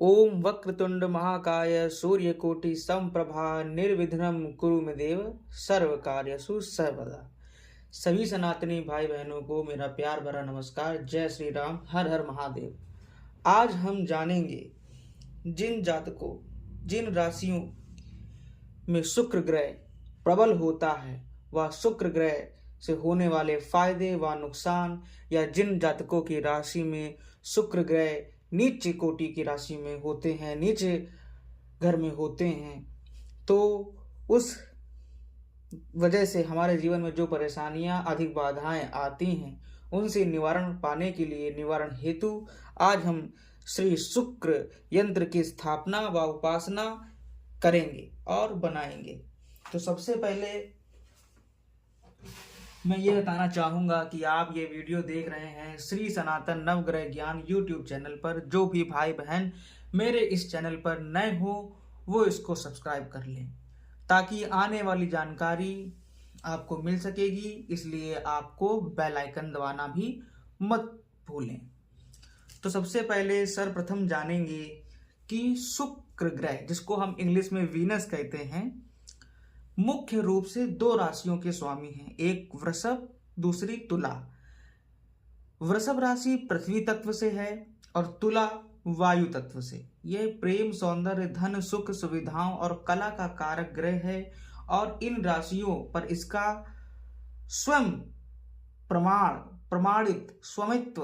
ओम वक्रतुंड महाकाय सूर्यकोटि समप्रभा निर्विघ्नं कुरु मे देव सर्व कार्यसु सर्वदा। सभी सनातनी भाई बहनों को मेरा प्यार भरा नमस्कार। जय श्री राम, हर हर महादेव। आज हम जानेंगे जिन जातकों, जिन राशियों में शुक्र ग्रह प्रबल होता है वह शुक्र ग्रह से होने वाले फायदे व नुकसान, या जिन जातकों की राशि में शुक्र ग्रह नीचे कोटि की राशि में होते हैं, नीचे घर में होते हैं, तो उस वजह से हमारे जीवन में जो परेशानियां, अधिक बाधाएं आती हैं, उनसे निवारण पाने के लिए, निवारण हेतु आज हम श्री शुक्र यंत्र की स्थापना व उपासना करेंगे और बनाएंगे। तो सबसे पहले मैं ये बताना चाहूंगा कि आप ये वीडियो देख रहे हैं श्री सनातन नवग्रह ज्ञान यूट्यूब चैनल पर। जो भी भाई बहन मेरे इस चैनल पर नए हो वो इसको सब्सक्राइब कर लें, ताकि आने वाली जानकारी आपको मिल सकेगी। इसलिए आपको बेल आइकन दबाना भी मत भूलें। तो सबसे पहले सर्वप्रथम जानेंगे कि शुक्र ग्रह, जिसको हम इंग्लिश में वीनस कहते हैं, मुख्य रूप से दो राशियों के स्वामी हैं, एक वृषभ, दूसरी तुला। वृषभ राशि पृथ्वी तत्व से है और तुला वायु तत्व से। यह प्रेम, सौंदर्य, धन, सुख, सुविधाओं और कला का कारक ग्रह है और इन राशियों पर इसका स्वयं प्रमाणित स्वामित्व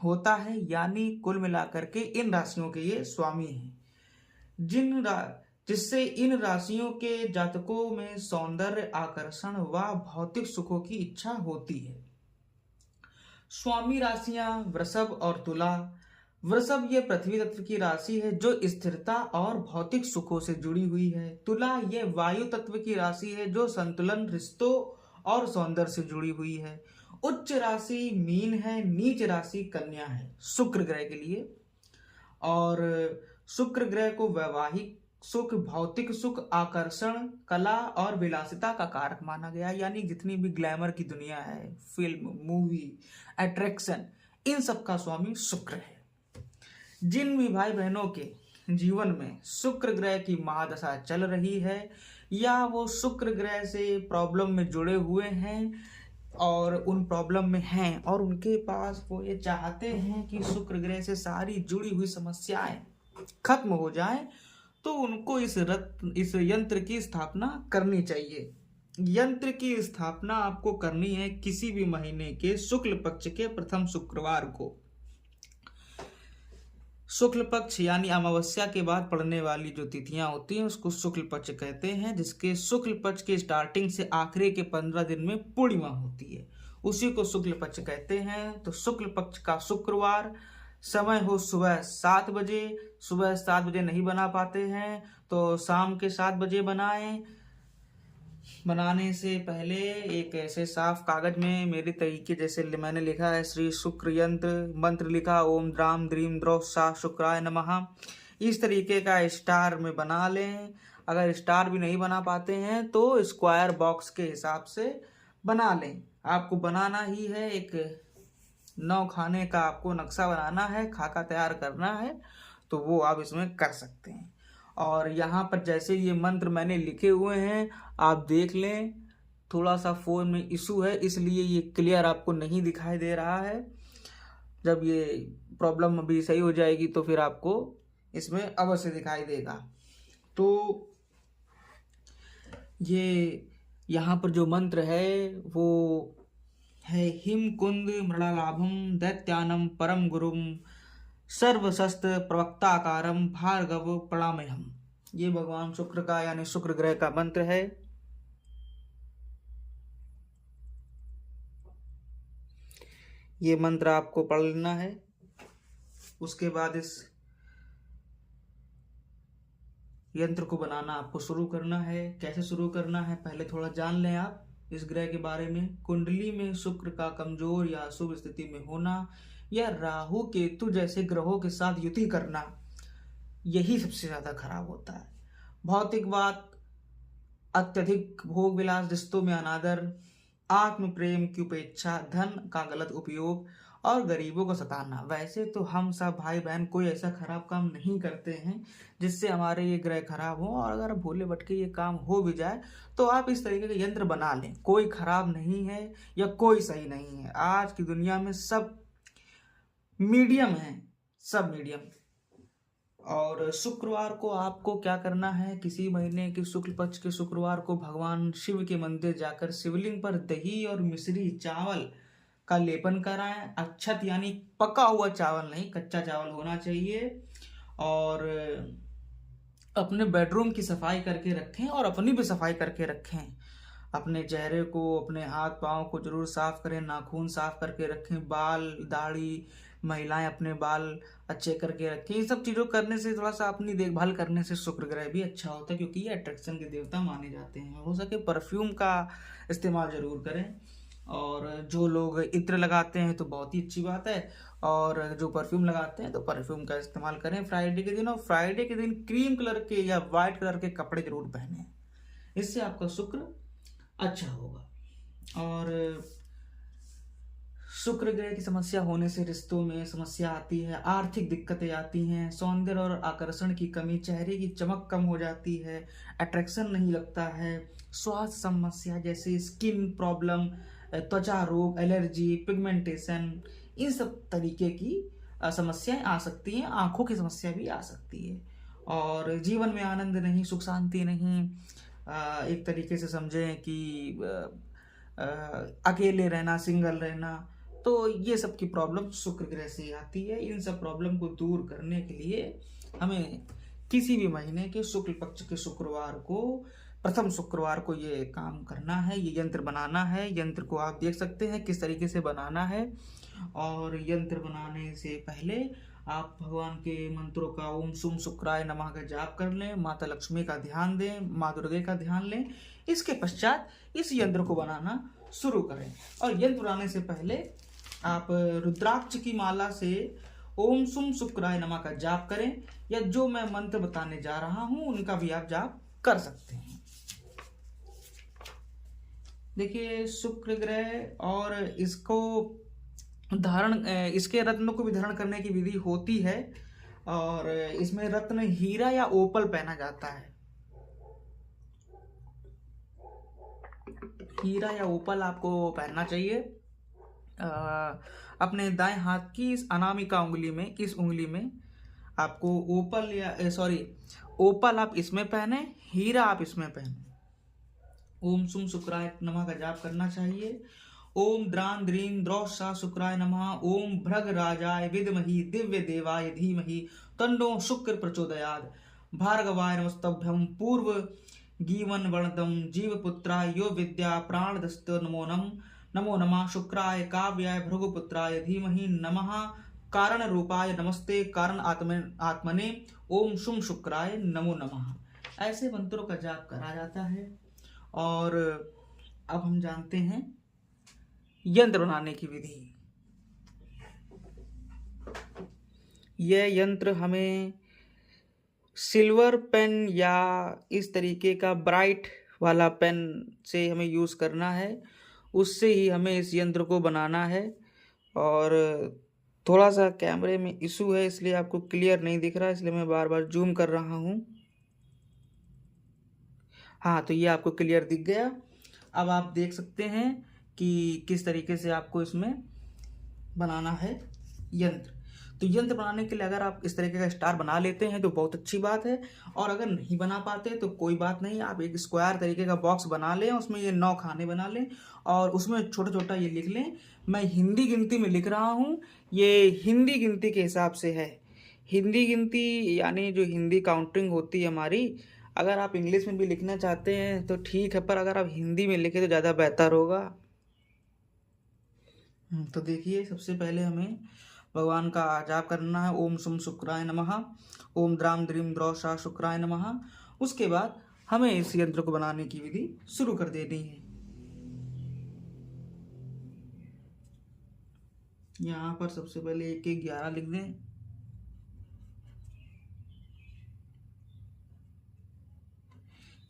होता है, यानी कुल मिलाकर के इन राशियों के ये स्वामी हैं, जिससे इन राशियों के जातकों में सौंदर्य, आकर्षण व भौतिक सुखों की इच्छा होती है। स्वामी राशियां वृषभ और तुला। वृषभ ये पृथ्वी तत्व की राशि है जो स्थिरता और भौतिक सुखों से जुड़ी हुई है। तुला ये वायु तत्व की राशि है जो संतुलन, रिश्तों और सौंदर्य से जुड़ी हुई है। उच्च राशि मीन है, नीच राशि कन्या है शुक्र ग्रह के लिए। और शुक्र ग्रह को वैवाहिक सुख, भौतिक सुख, आकर्षण, कला और विलासिता का कारक माना गया। यानी जितनी भी ग्लैमर की दुनिया है, फिल्म, मूवी, अट्रैक्शन, इन सब का स्वामी शुक्र है। जिन भी भाई बहनों के जीवन में शुक्र ग्रह की महादशा चल रही है, या वो शुक्र ग्रह से प्रॉब्लम में जुड़े हुए हैं और उन प्रॉब्लम में हैं, और उनके पास वो ये चाहते हैं कि शुक्र ग्रह से सारी जुड़ी हुई समस्याएं खत्म हो जाएं, तो उनको इस यंत्र की स्थापना करनी चाहिए। यंत्र की स्थापना आपको करनी है किसी भी महीने के शुक्ल पक्ष के प्रथम शुक्रवार को। शुक्ल पक्ष यानी अमावस्या के बाद पड़ने वाली जो तिथियां होती हैं उसको शुक्ल पक्ष कहते हैं, जिसके शुक्ल पक्ष के स्टार्टिंग से आखिरी के 15 दिन में पूर्णिमा होती है, उसी को शुक्ल पक्ष कहते हैं। तो शुक्ल पक्ष का शुक्रवार समय हो सुबह 7 बजे। सुबह 7 बजे नहीं बना पाते हैं तो शाम के 7 बजे बनाएं। बनाने से पहले एक ऐसे साफ कागज में मेरे तरीके जैसे मैंने लिखा है श्री शुक्र यंत्र, मंत्र लिखा ओम द्राम द्रीम द्रौ सा शुक्राय नमः, इस तरीके का स्टार में बना लें। अगर स्टार भी नहीं बना पाते हैं तो स्क्वायर बॉक्स के हिसाब से बना लें। आपको बनाना ही है, एक 9 खाने का आपको नक्शा बनाना है, खाका तैयार करना है, तो वो आप इसमें कर सकते हैं। और यहाँ पर जैसे ये मंत्र मैंने लिखे हुए हैं आप देख लें। थोड़ा सा फोन में इशू है इसलिए ये क्लियर आपको नहीं दिखाई दे रहा है। जब ये प्रॉब्लम अभी सही हो जाएगी तो फिर आपको इसमें अवश्य दिखाई देगा। तो ये यहाँ पर जो मंत्र है वो है हिम कुंद मृणालाभम दैत्यानम परम गुरुम सर्वशस्त्र प्रवक्ताकारम भार्गव प्रणामहम। ये भगवान शुक्र का यानी शुक्र ग्रह का मंत्र है। ये मंत्र आपको पढ़ लेना है। उसके बाद इस यंत्र को बनाना आपको शुरू करना है। कैसे शुरू करना है पहले थोड़ा जान लें आप इस ग्रह के बारे में। कुंडली में शुक्र का कमजोर या शुभ स्थिति में होना, या राहु केतु जैसे ग्रहों के साथ युति करना, यही सबसे ज्यादा खराब होता है। भौतिकवाद, अत्यधिक भोग विलास, रिश्तों में अनादर, आत्म प्रेम की उपेक्षा, धन का गलत उपयोग और गरीबों को सताना। वैसे तो हम सब भाई बहन कोई ऐसा खराब काम नहीं करते हैं जिससे हमारे ये ग्रह खराब हो, और अगर भोले भटके ये काम हो भी जाए तो आप इस तरीके के यंत्र बना लें। कोई खराब नहीं है या कोई सही नहीं है, आज की दुनिया में सब मीडियम है, सब मीडियम। और शुक्रवार को आपको क्या करना है, किसी महीने के शुक्ल पक्ष के शुक्रवार को भगवान शिव के मंदिर जाकर शिवलिंग पर दही और मिश्री चावल का लेपन कराएं। अक्षत यानी पका हुआ चावल नहीं, कच्चा चावल होना चाहिए। और अपने बेडरूम की सफाई करके रखें और अपनी भी सफाई करके रखें। अपने चेहरे को, अपने हाथ पाँव को जरूर साफ करें, नाखून साफ करके रखें, बाल दाढ़ी, महिलाएं अपने बाल अच्छे करके रखें। इन सब चीज़ों करने से, थोड़ा सा अपनी देखभाल करने से शुक्र ग्रह भी अच्छा होता है, क्योंकि ये अट्रैक्शन के देवता माने जाते हैं। हो सके परफ्यूम का इस्तेमाल जरूर करें। और जो लोग इत्र लगाते हैं तो बहुत ही अच्छी बात है, और जो परफ्यूम लगाते हैं तो परफ्यूम का इस्तेमाल करें फ्राइडे के दिन। और फ्राइडे के दिन क्रीम कलर के या वाइट कलर के कपड़े जरूर पहने, इससे आपका शुक्र अच्छा होगा। और शुक्र ग्रह की समस्या होने से रिश्तों में समस्या आती है, आर्थिक दिक्कतें आती हैं, सौंदर्य और आकर्षण की कमी, चेहरे की चमक कम हो जाती है, अट्रैक्शन नहीं लगता है, स्वास्थ्य समस्या जैसे स्किन प्रॉब्लम, त्वचा रोग, एलर्जी, पिगमेंटेशन, इन सब तरीके की समस्याएं आ सकती हैं। आंखों की समस्या भी आ सकती है। और जीवन में आनंद नहीं, सुख शांति नहीं, एक तरीके से समझें कि अकेले रहना, सिंगल रहना, तो ये सब की प्रॉब्लम शुक्र ग्रह से आती है। इन सब प्रॉब्लम को दूर करने के लिए हमें किसी भी महीने के शुक्ल पक्ष के शुक्रवार को, प्रथम शुक्रवार को ये काम करना है, ये यंत्र बनाना है। यंत्र को आप देख सकते हैं किस तरीके से बनाना है। और यंत्र बनाने से पहले आप भगवान के मंत्रों का ओम शुम शुक्राय नमः का जाप कर लें, माता लक्ष्मी का ध्यान दें, माँ दुर्गे का ध्यान लें। इसके पश्चात इस यंत्र को बनाना शुरू करें। और यंत्र बनाने से पहले आप रुद्राक्ष की माला से ओम शुम शुक्राय नमः का जाप करें, या जो मैं मंत्र बताने जा रहा हूं उनका भी आप जाप कर सकते हैं। देखिए, शुक्र ग्रह और इसको धारण, इसके रत्न को भी धारण करने की विधि होती है। और इसमें रत्न हीरा या ओपल पहना जाता है। हीरा या ओपल आपको पहनना चाहिए। अपने दाएं हाथ की इस अनामिका उंगली में, इस उंगली में आपको ओपल या ओपल आप इसमें पहने, हीरा आप इसमें पहने। ओम शुम शुक्राय नमः का जाप करना चाहिए। ओम द्रां द्रीं द्रौसा शुक्राय नमः। ओम भृग राजाय विद्महि दिव्य देवाय धीमहि तन्नो शुक्र प्रचोदयात्। भार्गवाय नमस्तभ्यं पूर्व गीवन वर्णदम जीवपुत्राय यो विद्या प्राणदस्त नमो नमः। शुक्राय काव्याय भृगुपुत्राय धीमहि नमः। कारण रूपाय नमस्ते कारण आत्मने ओम शुम शुक्राय नमो नमः। ऐसे मंत्रों का जाप करा जाता है। और अब हम जानते हैं यंत्र बनाने की विधि। यह यंत्र हमें सिल्वर पेन या इस तरीके का ब्राइट वाला पेन से हमें यूज़ करना है, उससे ही हमें इस यंत्र को बनाना है। और थोड़ा सा कैमरे में इशू है, इसलिए आपको क्लियर नहीं दिख रहा, इसलिए मैं बार बार जूम कर रहा हूँ। हाँ, तो ये आपको क्लियर दिख गया। अब आप देख सकते हैं कि किस तरीके से आपको इसमें बनाना है यंत्र। तो यंत्र बनाने के लिए अगर आप इस तरीके का स्टार बना लेते हैं तो बहुत अच्छी बात है। और अगर नहीं बना पाते तो कोई बात नहीं, आप एक स्क्वायर तरीके का बॉक्स बना लें, उसमें ये 9 खाने बना लें और उसमें छोटा छोटा ये लिख लें। मैं हिंदी गिनती में लिख रहा हूँ, ये हिंदी गिनती के हिसाब से है। हिंदी गिनती यानी जो हिंदी काउंटिंग होती है हमारी। अगर आप इंग्लिश में भी लिखना चाहते हैं तो ठीक है, पर अगर आप हिंदी में लिखें तो ज़्यादा बेहतर होगा। तो देखिए, सबसे पहले हमें भगवान का जाप करना है, ओम शुम शुक्राय नमः, ओम द्राम द्रीम द्रौसा शुक्राय नमः। उसके बाद हमें इस यंत्र को बनाने की विधि शुरू कर देनी है। यहाँ पर सबसे पहले 1 1 11 लिख दें।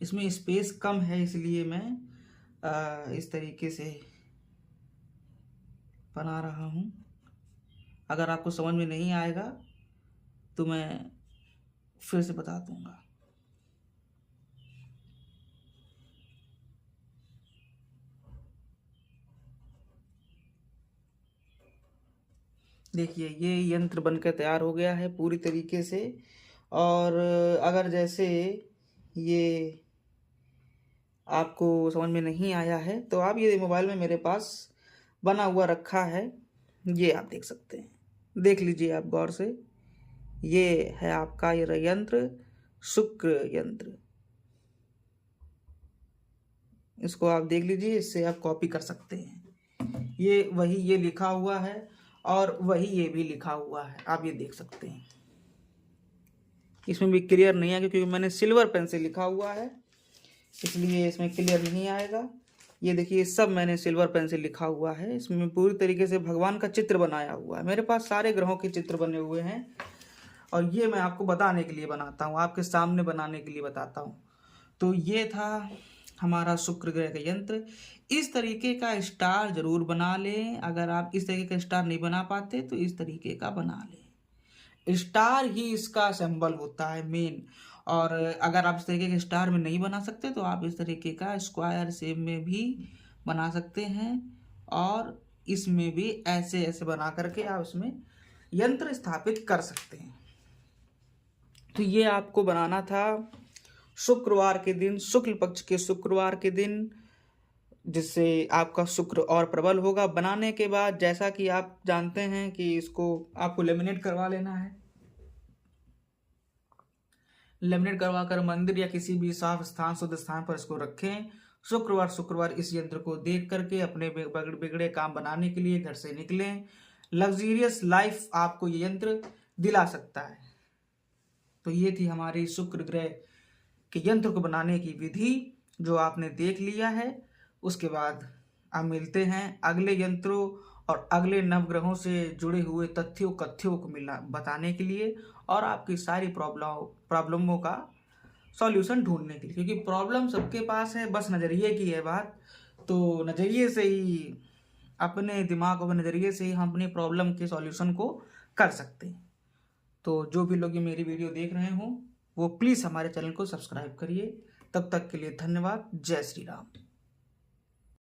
इसमें स्पेस कम है, इसलिए मैं इस तरीके से बना रहा हूँ। अगर आपको समझ में नहीं आएगा तो मैं फिर से बता दूंगा। देखिए ये यंत्र बनकर तैयार हो गया है पूरी तरीके से। और अगर जैसे ये आपको समझ में नहीं आया है तो आप ये मोबाइल में मेरे पास बना हुआ रखा है, ये आप देख सकते हैं, देख लीजिए आप गौर से। ये है आपका ये यंत्र, शुक्र यंत्र। इसको आप देख लीजिए, इससे आप कॉपी कर सकते हैं। ये वही ये लिखा हुआ है और वही ये भी लिखा हुआ है, आप ये देख सकते हैं। इसमें भी क्लियर नहीं आएगा क्योंकि मैंने सिल्वर पेन से लिखा हुआ है, इसलिए इसमें क्लियर नहीं आएगा। ये देखिए सब मैंने सिल्वर पेन से लिखा हुआ है। इसमें पूरी तरीके से भगवान का चित्र बनाया हुआ है। मेरे पास सारे ग्रहों के चित्र बने हुए हैं और ये मैं आपको बताने के लिए बनाता हूँ, आपके सामने बनाने के लिए बताता हूँ। तो ये था हमारा शुक्र ग्रह का यंत्र। इस तरीके का स्टार जरूर बना लें। अगर आप इस तरीके का स्टार नहीं बना पाते तो इस तरीके का बना लें। स्टार ही इसका सिंबल होता है मेन। और अगर आप इस तरीके के स्टार में नहीं बना सकते तो आप इस तरीके का स्क्वायर शेप में भी बना सकते हैं और इसमें भी ऐसे ऐसे बना करके आप इसमें यंत्र स्थापित कर सकते हैं। तो ये आपको बनाना था शुक्रवार के दिन, शुक्ल पक्ष के शुक्रवार के दिन, जिससे आपका शुक्र और प्रबल होगा। बनाने के बाद जैसा कि आप जानते हैं कि इसको आपको लेमिनेट करवा लेना है। लेमिनेट करवा कर मंदिर या किसी भी साफ स्थान, शुद्ध स्थान पर इसको रखें। शुक्रवार शुक्रवार इस यंत्र को देख करके अपने बिगड़े काम बनाने के लिए घर से निकलें। लग्जरियस लाइफ आपको ये यंत्र दिला सकता है। तो ये थी हमारी शुक्र ग्रह के यंत्र को बनाने की विधि, जो आपने देख लिया है। उसके बाद अब मिलते हैं अगले यंत्रों और अगले नवग्रहों से जुड़े हुए तथ्यों कथ्यों को बताने के लिए और आपकी सारी प्रॉब्लमों का सॉल्यूशन ढूंढने के लिए। क्योंकि प्रॉब्लम सबके पास है, बस नज़रिए की है बात। तो नज़रिए से ही, अपने दिमाग और नज़रिए से ही हम अपनी प्रॉब्लम के सॉल्यूशन को कर सकते हैं। तो जो भी लोग ये मेरी वीडियो देख रहे हों वो प्लीज़ हमारे चैनल को सब्सक्राइब करिए। तब तक के लिए धन्यवाद। जय श्री राम।